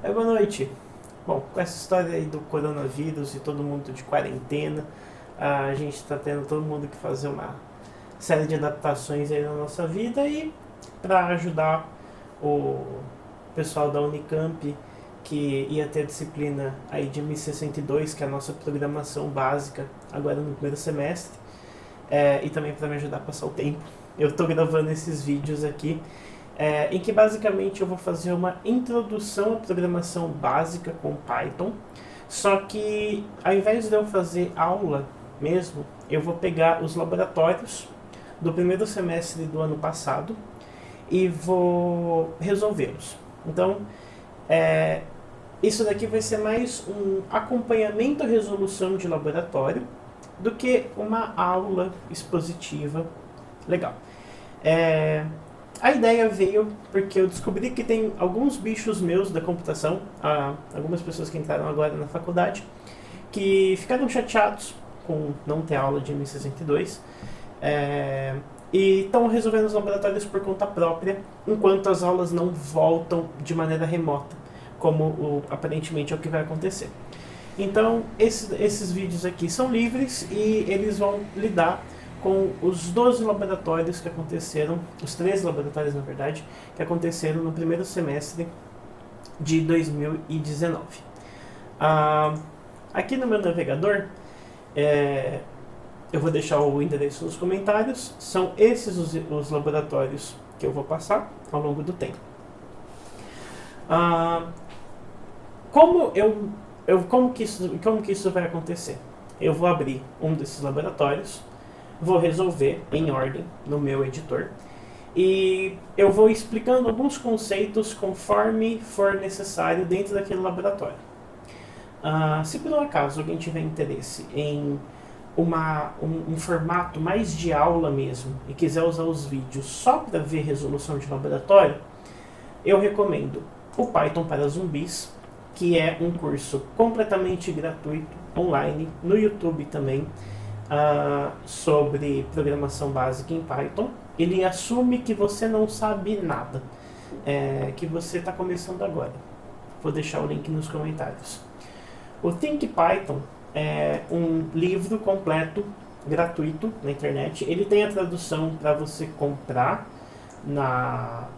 Boa noite. Bom, com essa história aí do coronavírus e todo mundo de quarentena, a gente está tendo todo mundo que fazer uma série de adaptações aí na nossa vida e para ajudar o pessoal da Unicamp que ia ter a disciplina aí de M62, que é a nossa programação básica agora no primeiro semestre, e também para me ajudar a passar o tempo. Eu estou gravando esses vídeos aqui em que basicamente eu vou fazer uma introdução à programação básica com Python, só que ao invés de eu fazer aula mesmo, eu vou pegar os laboratórios do primeiro semestre do ano passado e vou resolvê-los. Então, isso daqui vai ser mais um acompanhamento à resolução de laboratório do que uma aula expositiva legal. A ideia veio porque eu descobri que tem alguns bichos meus da computação, algumas pessoas que entraram agora na faculdade, que ficaram chateados com não ter aula de M62 e estão resolvendo os laboratórios por conta própria, enquanto as aulas não voltam de maneira remota, como aparentemente é o que vai acontecer. Então, esses vídeos aqui são livres e eles vão lidar com os 12 laboratórios que aconteceram, os 13 laboratórios na verdade, que aconteceram no primeiro semestre de 2019. Aqui no meu navegador, eu vou deixar o endereço nos comentários, são esses os laboratórios que eu vou passar ao longo do tempo. Como que isso vai acontecer? Eu vou abrir um desses laboratórios, vou resolver em ordem no meu editor e eu vou explicando alguns conceitos conforme for necessário dentro daquele laboratório. Se por um acaso alguém tiver interesse em um formato mais de aula mesmo e quiser usar os vídeos só para ver resolução de laboratório, eu recomendo o Python para Zumbis, que é um curso completamente gratuito, online, no YouTube também, sobre programação básica em Python. Ele assume que você não sabe nada, que você está começando agora. Vou deixar o link nos comentários. O Think Python é um livro completo, gratuito na internet. Ele tem a tradução para você comprar na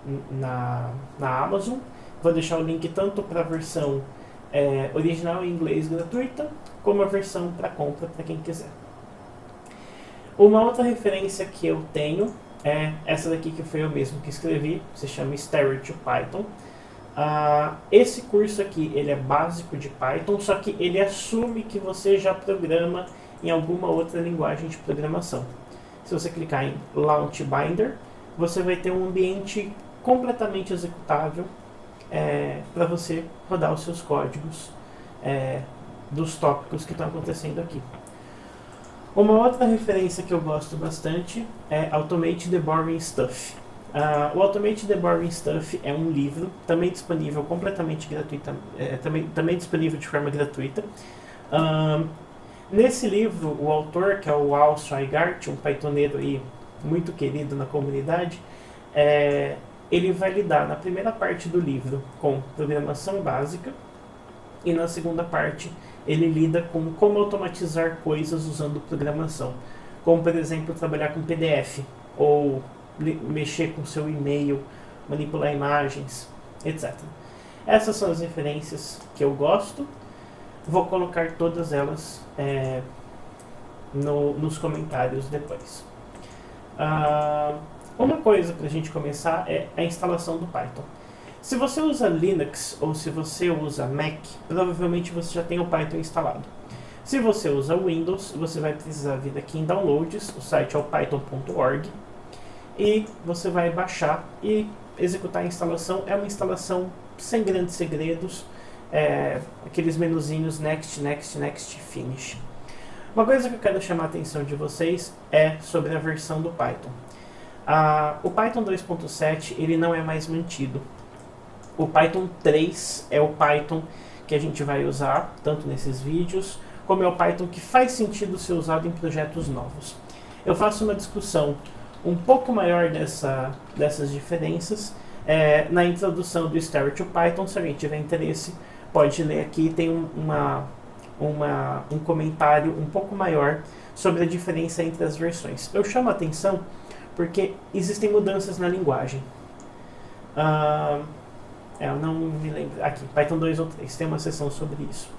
Amazon. Vou deixar o link tanto para a versão original em inglês gratuita, como a versão para compra para quem quiser. Uma outra referência que eu tenho é essa daqui, que foi eu mesmo que escrevi, se chama Stereo to Python. Esse curso aqui, ele é básico de Python, só que ele assume que você já programa em alguma outra linguagem de programação. Se você clicar em Launch Binder, você vai ter um ambiente completamente executável para você rodar os seus códigos dos tópicos que estão acontecendo aqui. Uma outra referência que eu gosto bastante é Automate the Boring Stuff. O Automate the Boring Stuff é um livro, também disponível completamente gratuito, também disponível de forma gratuita. Nesse livro, o autor, que é o Al Schweigart, um pythoneiro aí muito querido na comunidade, ele vai lidar na primeira parte do livro com programação básica e na segunda parte ele lida com como automatizar coisas usando programação, como por exemplo trabalhar com PDF ou mexer com seu e-mail, manipular imagens, etc. Essas são as referências que eu gosto. Vou colocar todas elas nos comentários depois. Uma coisa para a gente começar é a instalação do Python. Se você usa Linux ou se você usa Mac, provavelmente você já tem o Python instalado. Se você usa Windows, você vai precisar vir aqui em Downloads, o site é o python.org, e você vai baixar e executar a instalação. É uma instalação sem grandes segredos, aqueles menuzinhos Next, Next, Next, Finish. Uma coisa que eu quero chamar a atenção de vocês é sobre a versão do Python. O Python 2.7 ele não é mais mantido. O Python 3 é o Python que a gente vai usar tanto nesses vídeos, como é o Python que faz sentido ser usado em projetos novos. Eu faço uma discussão um pouco maior dessas diferenças na introdução do Story to Python, se alguém tiver interesse, pode ler aqui, tem um comentário um pouco maior sobre a diferença entre as versões. Eu chamo a atenção porque existem mudanças na linguagem. Eu não me lembro. Aqui, Python 2 ou 3, tem uma seção sobre isso.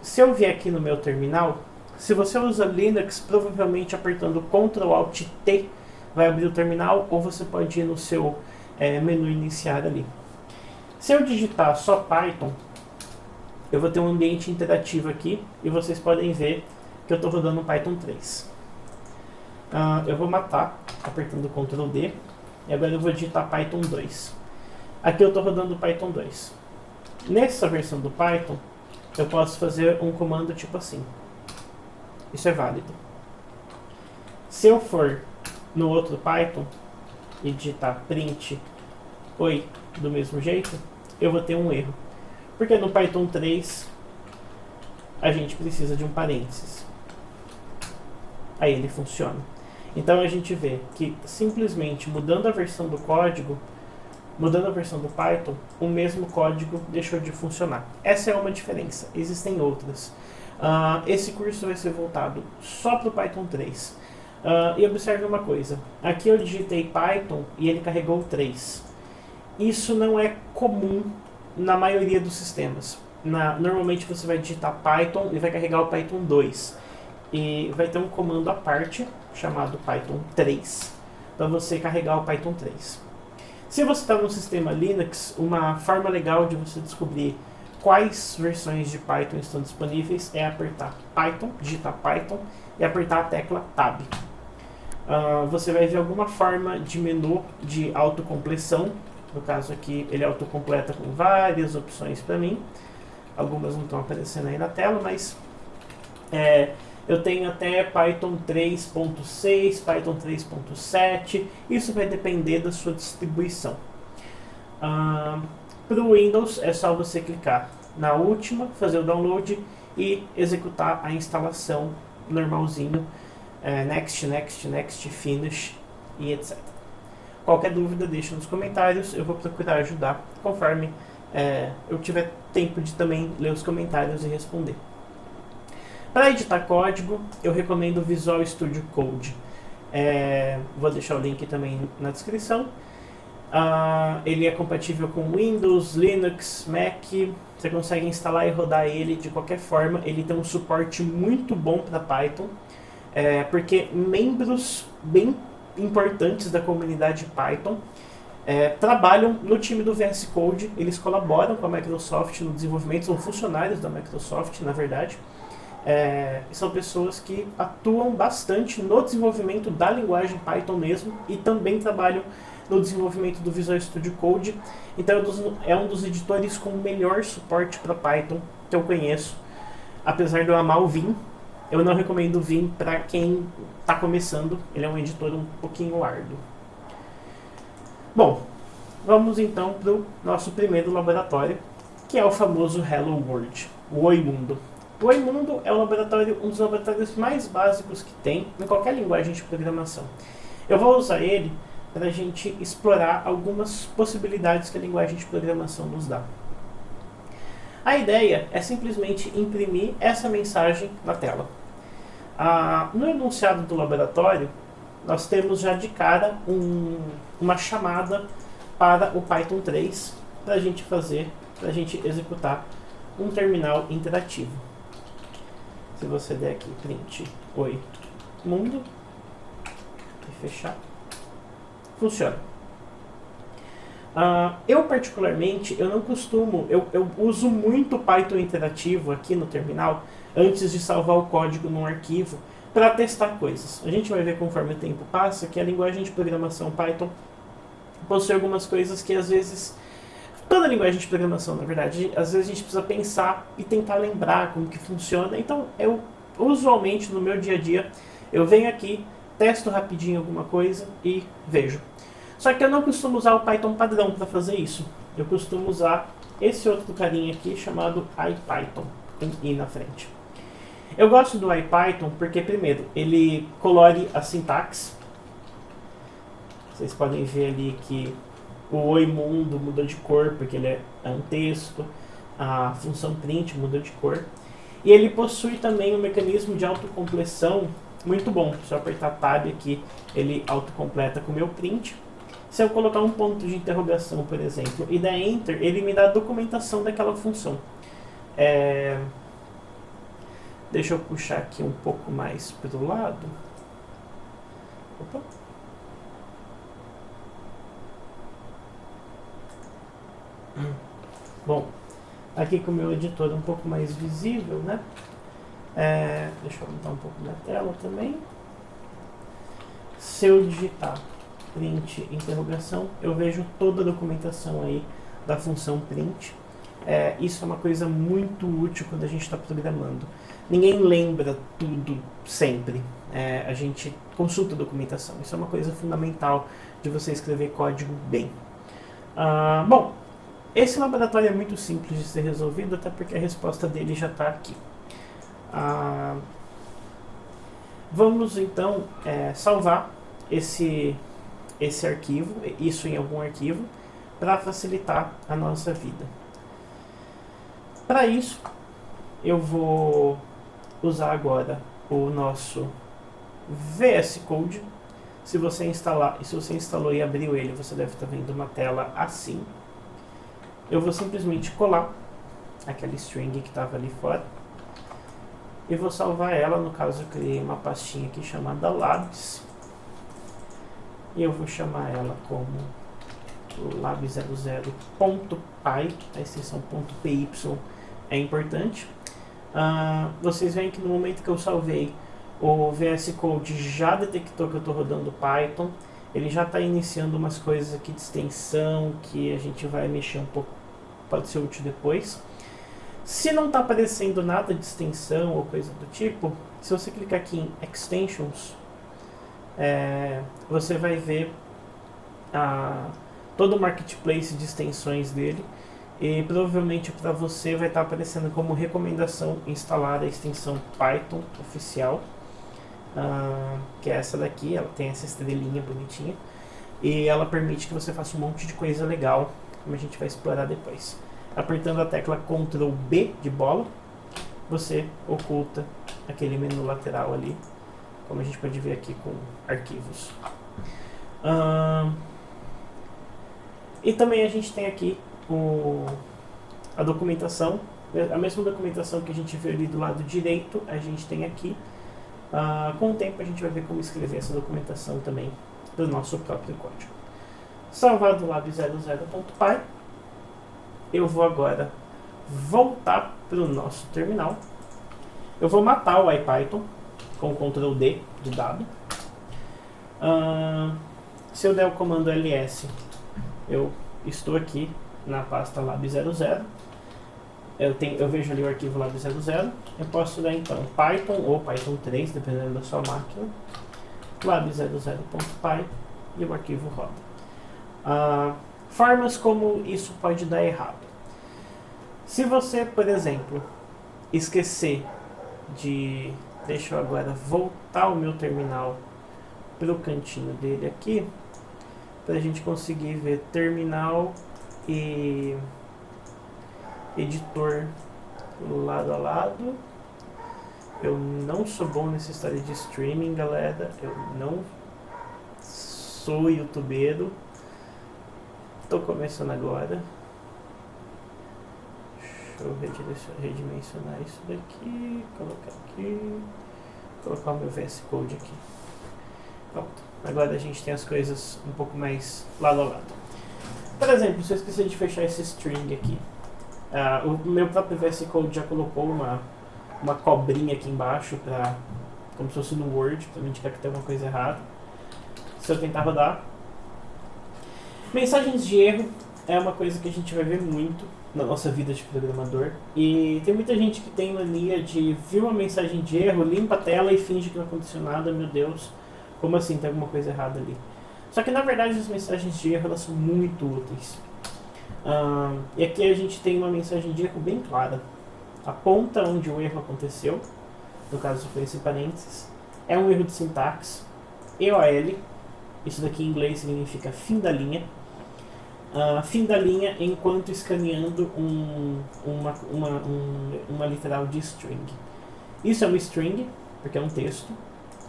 Se eu vier aqui no meu terminal, se você usa Linux, provavelmente apertando Ctrl Alt T vai abrir o terminal, ou você pode ir no seu menu iniciar ali. Se eu digitar só Python, eu vou ter um ambiente interativo aqui e vocês podem ver que eu estou rodando Python 3. Eu vou matar apertando Ctrl D e agora eu vou digitar Python 2. Aqui eu estou rodando Python 2. Nessa versão do Python, eu posso fazer um comando tipo assim. Isso é válido. Se eu for no outro Python e digitar print oi do mesmo jeito, eu vou ter um erro. Porque no Python 3 a gente precisa de um parênteses. Aí ele funciona. Então a gente vê que simplesmente mudando a versão do código, mudando a versão do Python, o mesmo código deixou de funcionar. Essa é uma diferença. Existem outras. Esse curso vai ser voltado só para o Python 3. E observe uma coisa. Aqui eu digitei Python e ele carregou 3. Isso não é comum na maioria dos sistemas. Normalmente você vai digitar Python e vai carregar o Python 2. E vai ter um comando à parte, chamado Python 3, para você carregar o Python 3. Se você está no sistema Linux, uma forma legal de você descobrir quais versões de Python estão disponíveis é apertar Python, digitar Python e apertar a tecla Tab. Você vai ver alguma forma de menu de autocompleção. No caso aqui, ele autocompleta com várias opções para mim. Algumas não estão aparecendo aí na tela, mas eu tenho até Python 3.6, Python 3.7. Isso vai depender da sua distribuição. Para o Windows é só você clicar na última, fazer o download e executar a instalação normalzinho. Next, next, next, finish e etc. Qualquer dúvida deixa nos comentários, eu vou procurar ajudar conforme eu tiver tempo de também ler os comentários e responder. Para editar código, eu recomendo o Visual Studio Code. Vou deixar o link também na descrição. Ele é compatível com Windows, Linux, Mac. Você consegue instalar e rodar ele de qualquer forma. Ele tem um suporte muito bom para Python, porque membros bem importantes da comunidade Python trabalham no time do VS Code. Eles colaboram com a Microsoft no desenvolvimento, são funcionários da Microsoft, na verdade. São pessoas que atuam bastante no desenvolvimento da linguagem Python mesmo e também trabalham no desenvolvimento do Visual Studio Code. Então é um dos editores com melhor suporte para Python que eu conheço. Apesar de eu amar o Vim, eu não recomendo o Vim para quem está começando. Ele é um editor um pouquinho árduo. Bom, vamos então para o nosso primeiro laboratório, que é o famoso Hello World, o Oi Mundo. O Oi Mundo é um dos laboratórios mais básicos que tem em qualquer linguagem de programação. Eu vou usar ele para a gente explorar algumas possibilidades que a linguagem de programação nos dá. A ideia é simplesmente imprimir essa mensagem na tela. No enunciado do laboratório, nós temos já de cara uma chamada para o Python 3 para a gente executar um terminal interativo. Se você der aqui print oi mundo e fechar, funciona. Eu particularmente, eu não costumo, eu uso muito Python interativo aqui no terminal antes de salvar o código num arquivo para testar coisas. A gente vai ver conforme o tempo passa que a linguagem de programação Python possui algumas coisas que às vezes, toda linguagem de programação na verdade, às vezes a gente precisa pensar e tentar lembrar como que funciona. Então eu usualmente no meu dia a dia eu venho aqui, testo rapidinho alguma coisa e vejo. Só que eu não costumo usar o Python padrão para fazer isso. Eu costumo usar esse outro carinha aqui chamado IPython, com i na frente. Eu gosto do IPython porque, primeiro, ele colore a sintaxe. Vocês podem ver ali que o Oi Mundo mudou de cor, porque ele é um texto. A função print mudou de cor. E ele possui também um mecanismo de autocompleção muito bom. Se eu apertar Tab aqui, ele autocompleta com o meu print. Se eu colocar um ponto de interrogação, por exemplo, e der Enter, ele me dá a documentação daquela função. Deixa eu puxar aqui um pouco mais para o lado. Opa. Bom, aqui com o meu editor um pouco mais visível, né? Deixa eu aumentar um pouco da tela também. Se eu digitar print interrogação, eu vejo toda a documentação aí da função print. Isso é uma coisa muito útil quando a gente está programando. Ninguém lembra tudo sempre. A gente consulta a documentação. Isso é uma coisa fundamental de você escrever código bem. Bom, esse laboratório é muito simples de ser resolvido, até porque a resposta dele já está aqui. Vamos então salvar esse arquivo, isso em algum arquivo, para facilitar a nossa vida. Para isso, eu vou usar agora o nosso VS Code. Se você instalou e abriu ele, você deve estar vendo uma tela assim. Eu vou simplesmente colar aquela string que estava ali fora e vou salvar ela. No caso, eu criei uma pastinha aqui chamada labs e eu vou chamar ela como lab00.py. A extensão .py é importante. Vocês veem que no momento que eu salvei, o VS Code já detectou que eu estou rodando Python. Ele já está iniciando umas coisas aqui de extensão que a gente vai mexer um pouco, pode ser útil depois. Se não está aparecendo nada de extensão ou coisa do tipo, se você clicar aqui em Extensions, você vai ver todo o marketplace de extensões dele. E provavelmente para você vai estar aparecendo como recomendação instalar a extensão Python oficial, que é essa daqui. Ela tem essa estrelinha bonitinha e ela permite que você faça um monte de coisa legal, como a gente vai explorar depois. Apertando a tecla Ctrl B de bola, você oculta aquele menu lateral ali, como a gente pode ver aqui com arquivos. E também a gente tem aqui a documentação, a mesma documentação que a gente viu ali do lado direito, a gente tem aqui. Com o tempo a gente vai ver como escrever essa documentação também do nosso próprio código. Salvado lá do lab00.py, eu vou agora voltar para o nosso terminal. Eu vou matar o IPython com Ctrl D de dado. Se eu der o comando ls, eu estou aqui na pasta lab00. Eu vejo ali o arquivo lab00. Eu posso dar então Python ou Python 3, dependendo da sua máquina, lab00.py, e o arquivo roda. Formas como isso pode dar errado. Se você, por exemplo, esquecer de... Deixa eu agora voltar o meu terminal para o cantinho dele aqui, para a gente conseguir ver terminal e editor lado a lado. Eu não sou bom nessa história de streaming, galera. Eu não sou youtubeiro. Estou começando agora. Deixa eu redimensionar isso daqui. Colocar o meu VS Code aqui. Pronto. Agora a gente tem as coisas um pouco mais lado a lado. Por exemplo, se eu esquecer de fechar esse string aqui, o meu próprio VS Code já colocou uma cobrinha aqui embaixo, como se fosse no Word, para me indicar que tem alguma coisa errada. Se eu tentar rodar, mensagens de erro é uma coisa que a gente vai ver muito na nossa vida de programador. E tem muita gente que tem mania de ver uma mensagem de erro, limpa a tela e finge que não aconteceu nada. Meu Deus, como assim? Tem alguma coisa errada ali. Só que na verdade as mensagens de erro elas são muito úteis. E aqui a gente tem uma mensagem de erro bem clara. Aponta onde o erro aconteceu, no caso foi esse parênteses. É um erro de sintaxe, EOL, Isso daqui em inglês significa fim da linha. Fim da linha enquanto escaneando uma literal de string. Isso é uma string, porque é um texto.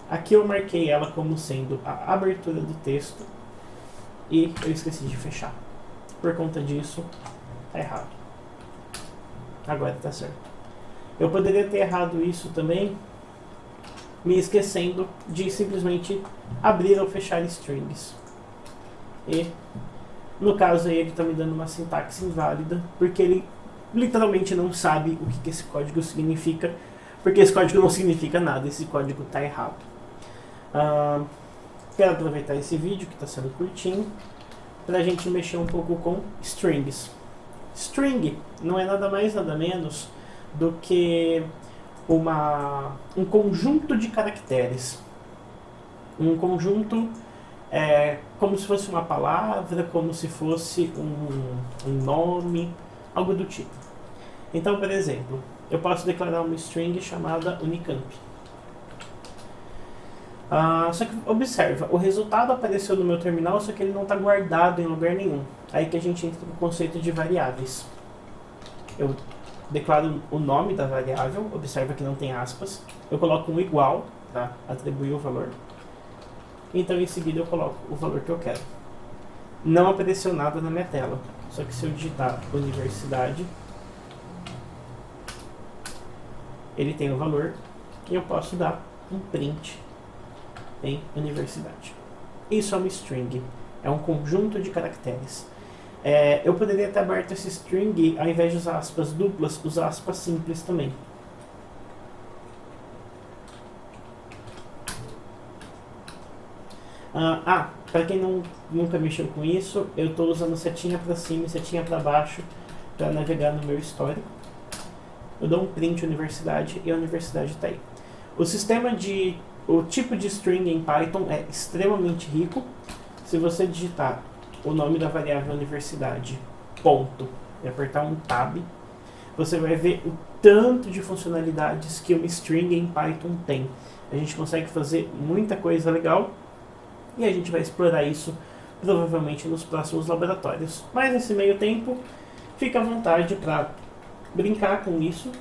Aqui eu marquei ela como sendo a abertura do texto e eu esqueci de fechar. Por conta disso, tá errado. Agora tá certo. Eu poderia ter errado isso também, me esquecendo de simplesmente abrir ou fechar strings. E no caso aí ele está me dando uma sintaxe inválida, porque ele literalmente não sabe o que esse código significa, porque esse código não significa nada, esse código está errado. Quero aproveitar esse vídeo que está sendo curtinho para a gente mexer um pouco com strings. String não é nada mais nada menos do que um conjunto de caracteres. Um conjunto como se fosse uma palavra, como se fosse um nome, algo do tipo. Então, por exemplo, eu posso declarar uma string chamada Unicamp. Só que observa, o resultado apareceu no meu terminal, só que ele não está guardado em lugar nenhum. Aí que a gente entra no conceito de variáveis. Eu declaro o nome da variável, observa que não tem aspas. Eu coloco um igual para atribuir o valor. Então em seguida eu coloco o valor que eu quero. Não apareceu nada na minha tela, só que se eu digitar universidade, ele tem o valor e eu posso dar um print em universidade. Isso é uma string, é um conjunto de caracteres. Eu poderia ter aberto esse string, ao invés de usar aspas duplas, usar aspas simples também. Para quem nunca mexeu com isso, eu estou usando setinha para cima e setinha para baixo para navegar no meu histórico. Eu dou um print universidade e a universidade está aí. O tipo de string em Python é extremamente rico. Se você digitar o nome da variável universidade, ponto, e apertar um tab, você vai ver o tanto de funcionalidades que uma string em Python tem. A gente consegue fazer muita coisa legal e a gente vai explorar isso provavelmente nos próximos laboratórios. Mas nesse meio tempo, fica à vontade para brincar com isso.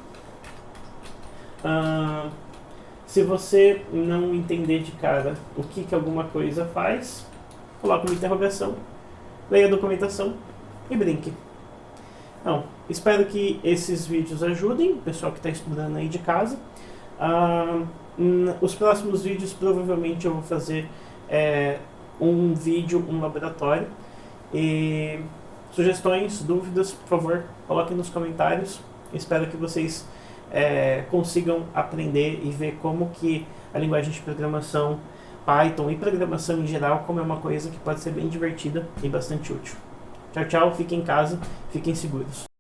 Se você não entender de cara o que alguma coisa faz, coloque uma interrogação, leia a documentação e brinque. Então, espero que esses vídeos ajudem o pessoal que está estudando aí de casa. Os próximos vídeos provavelmente eu vou fazer um vídeo, um laboratório. E sugestões, dúvidas, por favor, coloquem nos comentários. Espero que vocês consigam aprender e ver como que a linguagem de programação Python e programação em geral, como é uma coisa que pode ser bem divertida e bastante útil. Tchau, tchau, fiquem em casa, fiquem seguros.